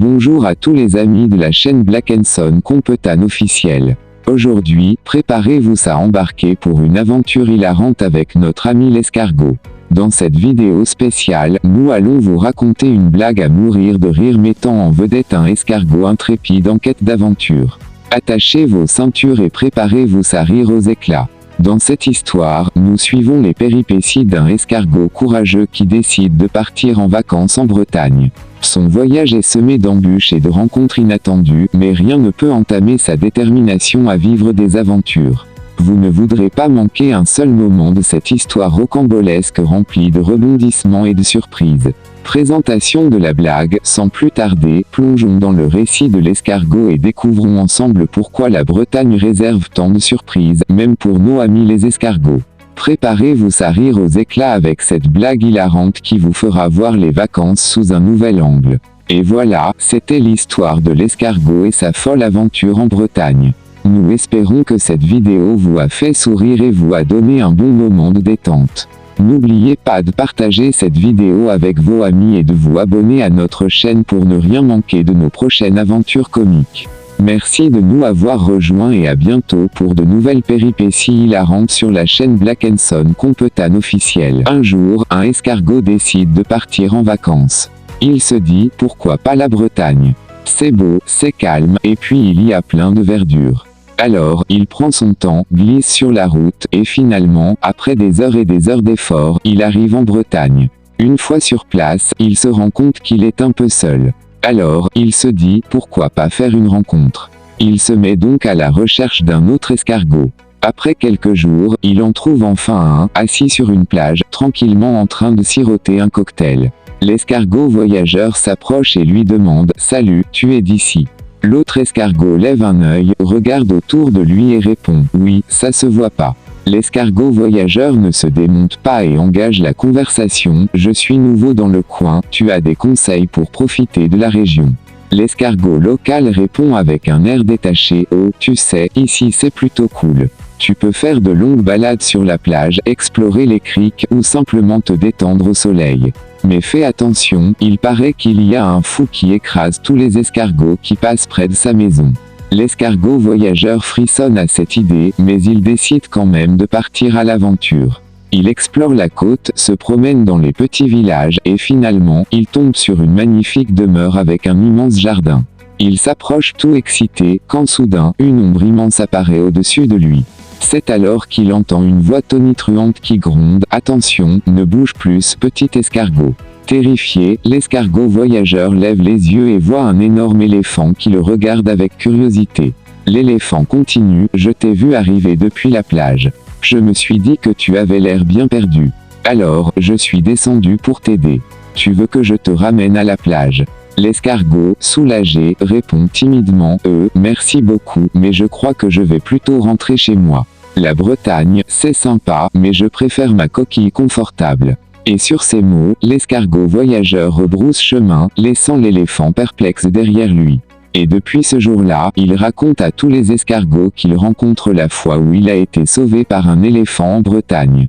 Bonjour à tous les amis de la chaîne Black & Son Competane officielle. Aujourd'hui, préparez-vous à embarquer pour une aventure hilarante avec notre ami l'escargot. Dans cette vidéo spéciale, nous allons vous raconter une blague à mourir de rire mettant en vedette un escargot intrépide en quête d'aventure. Attachez vos ceintures et préparez-vous à rire aux éclats. Dans cette histoire, nous suivons les péripéties d'un escargot courageux qui décide de partir en vacances en Bretagne. Son voyage est semé d'embûches et de rencontres inattendues, mais rien ne peut entamer sa détermination à vivre des aventures. Vous ne voudrez pas manquer un seul moment de cette histoire rocambolesque remplie de rebondissements et de surprises. Présentation de la blague, sans plus tarder, plongeons dans le récit de l'escargot et découvrons ensemble pourquoi la Bretagne réserve tant de surprises, même pour nos amis les escargots. Préparez-vous à rire aux éclats avec cette blague hilarante qui vous fera voir les vacances sous un nouvel angle. Et voilà, c'était l'histoire de l'escargot et sa folle aventure en Bretagne. Nous espérons que cette vidéo vous a fait sourire et vous a donné un bon moment de détente. N'oubliez pas de partager cette vidéo avec vos amis et de vous abonner à notre chaîne pour ne rien manquer de nos prochaines aventures comiques. Merci de nous avoir rejoints et à bientôt pour de nouvelles péripéties hilarantes sur la chaîne Black & Son Competane officielle. Un jour, un escargot décide de partir en vacances. Il se dit, pourquoi pas la Bretagne? C'est beau, c'est calme, et puis il y a plein de verdure. Alors, il prend son temps, glisse sur la route, et finalement, après des heures et des heures d'efforts, il arrive en Bretagne. Une fois sur place, il se rend compte qu'il est un peu seul. Alors, il se dit, pourquoi pas faire une rencontre? Il se met donc à la recherche d'un autre escargot. Après quelques jours, il en trouve enfin un, assis sur une plage, tranquillement en train de siroter un cocktail. L'escargot voyageur s'approche et lui demande, « Salut, tu es d'ici ?» L'autre escargot lève un œil, regarde autour de lui et répond, « Oui, ça se voit pas. » L'escargot voyageur ne se démonte pas et engage la conversation, « Je suis nouveau dans le coin, tu as des conseils pour profiter de la région ?» L'escargot local répond avec un air détaché, « Oh, tu sais, ici c'est plutôt cool. Tu peux faire de longues balades sur la plage, explorer les criques ou simplement te détendre au soleil. Mais fais attention, il paraît qu'il y a un fou qui écrase tous les escargots qui passent près de sa maison. » L'escargot voyageur frissonne à cette idée, mais il décide quand même de partir à l'aventure. Il explore la côte, se promène dans les petits villages, et finalement, il tombe sur une magnifique demeure avec un immense jardin. Il s'approche tout excité, quand soudain, une ombre immense apparaît au-dessus de lui. C'est alors qu'il entend une voix tonitruante qui gronde, « Attention, ne bouge plus, petit escargot. » Terrifié, l'escargot voyageur lève les yeux et voit un énorme éléphant qui le regarde avec curiosité. L'éléphant continue, « Je t'ai vu arriver depuis la plage. Je me suis dit que tu avais l'air bien perdu. Alors, je suis descendu pour t'aider. Tu veux que je te ramène à la plage ?» L'escargot, soulagé, répond timidement, « Merci beaucoup, mais je crois que je vais plutôt rentrer chez moi. La Bretagne, c'est sympa, mais je préfère ma coquille confortable. » Et sur ces mots, l'escargot voyageur rebrousse chemin, laissant l'éléphant perplexe derrière lui. Et depuis ce jour-là, il raconte à tous les escargots qu'il rencontre la fois où il a été sauvé par un éléphant en Bretagne.